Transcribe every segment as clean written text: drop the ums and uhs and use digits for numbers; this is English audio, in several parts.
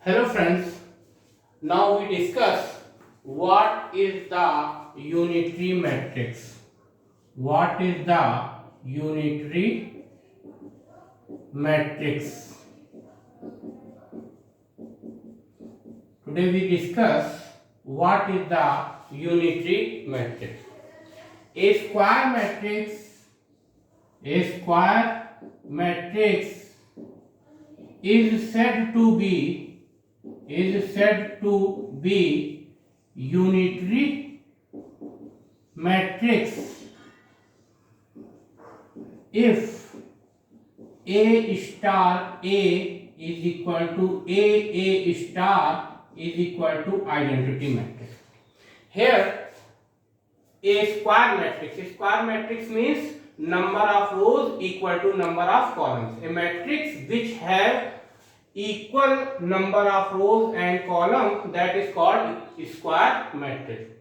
Hello friends, now we discuss what is the unitary matrix. What is the unitary matrix? Today we discuss what is the unitary matrix. A square matrix is said to be unitary matrix if A star A is equal to A star is equal to identity matrix. Here a square matrix means number of rows equal to number of columns. A matrix which have equal number of rows and columns, that is called square matrix.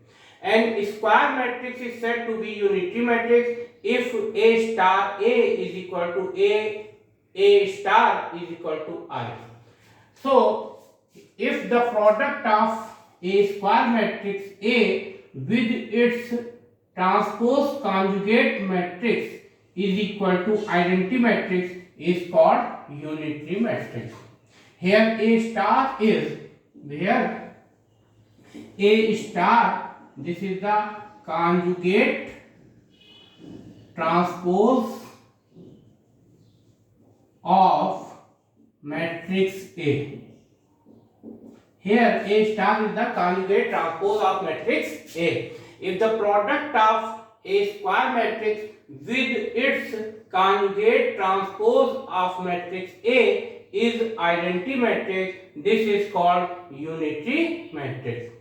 And square matrix is said to be unitary matrix if A star A is equal to A star is equal to I. So if the product of a square matrix A with its transpose conjugate matrix is equal to identity matrix is called unitary matrix. Here A star is this is the conjugate transpose of matrix A. Here A star is the conjugate transpose of matrix A. If the product of a square matrix with its conjugate transpose of matrix A is identity matrix, this is called unitary matrix.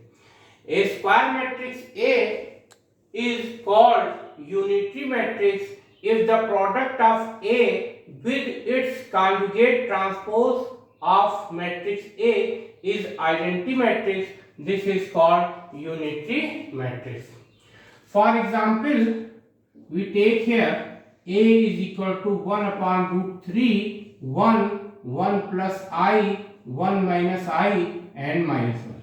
A square matrix A is called unitary matrix if the product of A with its conjugate transpose of matrix A is identity matrix, this is called unitary matrix. For example, we take here A is equal to 1 upon root 3, 1 plus I, 1 minus I and minus 1.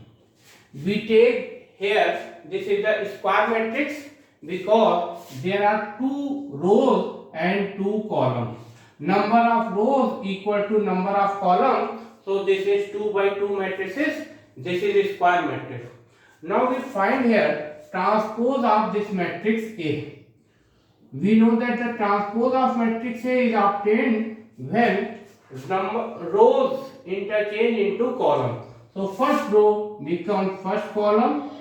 We take here, this is the square matrix because there are 2 rows and 2 columns. Number of rows equal to number of columns, so this is 2 by 2 matrices, this is a square matrix. Now we find here transpose of this matrix A. We know that the transpose of matrix A is obtained when rows interchange into columns. So first row becomes first column,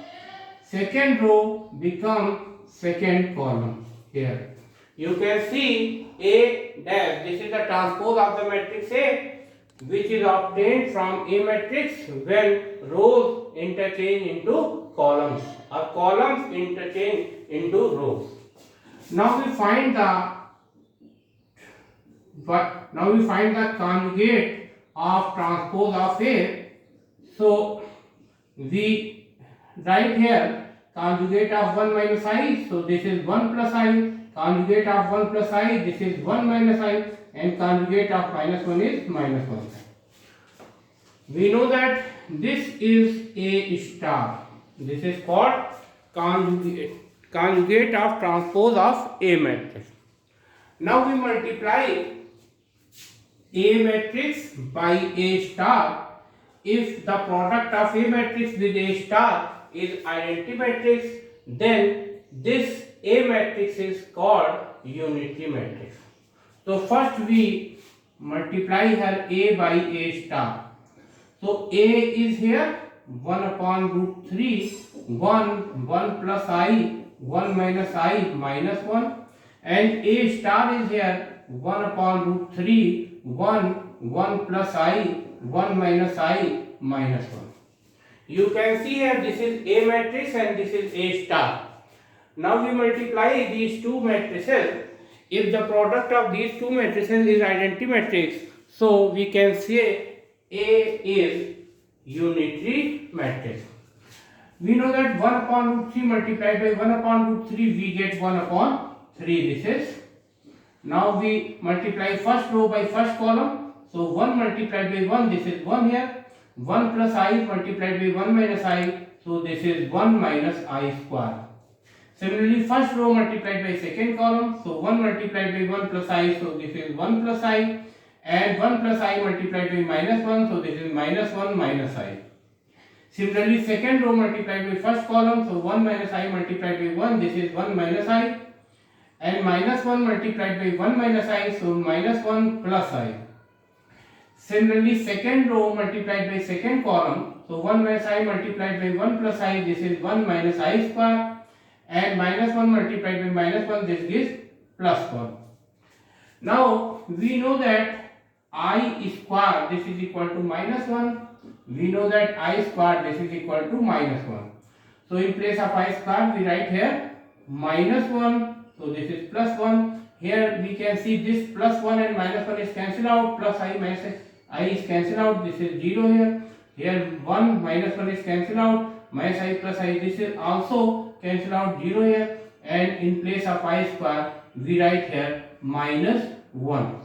second row becomes second column. Here you can see A dash, this is the transpose of the matrix A, which is obtained from A matrix when rows interchange into columns or columns interchange into rows. Now we find the conjugate of transpose of A. So we write here conjugate of 1 minus I, so this is 1 plus I, conjugate of 1 plus I, this is 1 minus I, and conjugate of minus 1 is minus 1. We know that this is A star. This is called conjugate of transpose of A matrix. Now we multiply A matrix by A star. If the product of A matrix with A star is identity matrix, then this A matrix is called unitary matrix. So first we multiply here A by A star. So A is here 1 upon root 3, 1 plus I, 1 minus I, minus 1, and A star is here 1 upon root 3, 1 plus I, 1 minus I, minus 1. You can see here this is A matrix and this is A star. Now we multiply these two matrices. If the product of these two matrices is identity matrix, so we can say A is unitary matrix. We know that 1 upon root 3 multiplied by 1 upon root 3, we get 1 upon 3. This is. Now we multiply first row by first column. So 1 multiplied by 1, this is 1 here. 1 plus I multiplied by 1 minus I, so this is 1 minus I square. Similarly, first row multiplied by second column, so 1 multiplied by 1 plus I, so this is 1 plus I, and 1 plus I multiplied by minus 1, so this is minus 1 minus I. Similarly, second row multiplied by first column, so 1 minus I multiplied by 1, this is 1 minus I, and minus 1 multiplied by 1 minus I, so minus 1 plus I. Similarly, second row multiplied by second column, so 1 minus I multiplied by 1 plus I, this is 1 minus I square, and minus 1 multiplied by minus 1, this gives plus 1. Now, we know that I square, this is equal to minus 1. We know that I square, this is equal to minus 1. So, in place of I square, we write here minus 1. So, this is plus 1. Here we can see this plus 1 and minus 1 is cancelled out. Plus I minus I is cancelled out. This is 0 here. Here 1 minus 1 is cancelled out. Minus I plus I, this is also cancelled out, 0 here. And in place of I square, we write here minus 1.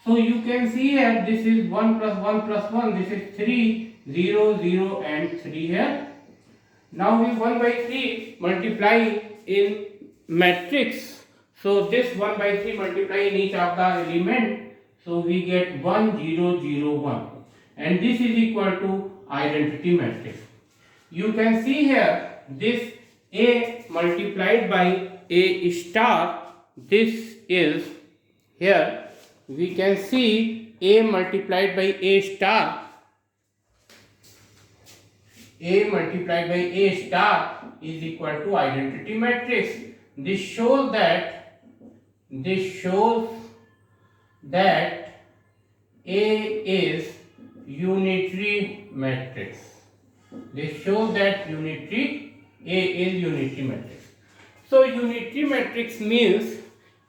So you can see here this is 1 plus 1 plus 1. This is 3, 0, 0 and 3 here. Now we 1 by 3 multiply in matrix. So this 1 by 3 multiply in each of the element. So we get 1, 0, 0, 1. And this is equal to identity matrix. You can see here this A multiplied by A star. This is here. We can see A multiplied by A star. A multiplied by A star is equal to identity matrix. This shows that A is unitary matrix. This shows that A is unitary matrix. So unitary matrix means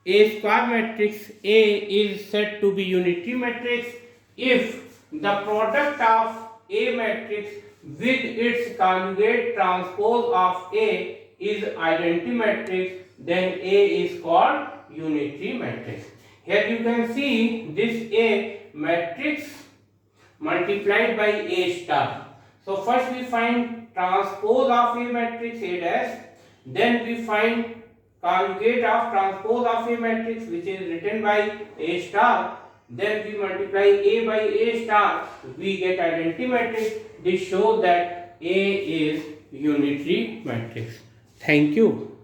A square matrix A is said to be unitary matrix if the product of A matrix with its conjugate transpose of A is identity matrix, then A is called unitary matrix. Here you can see this A matrix multiplied by A star. So first we find transpose of A matrix A dash, then we find conjugate of transpose of A matrix which is written by A star, then we multiply A by A star, we get identity matrix. This shows that A is unitary matrix. Thank you.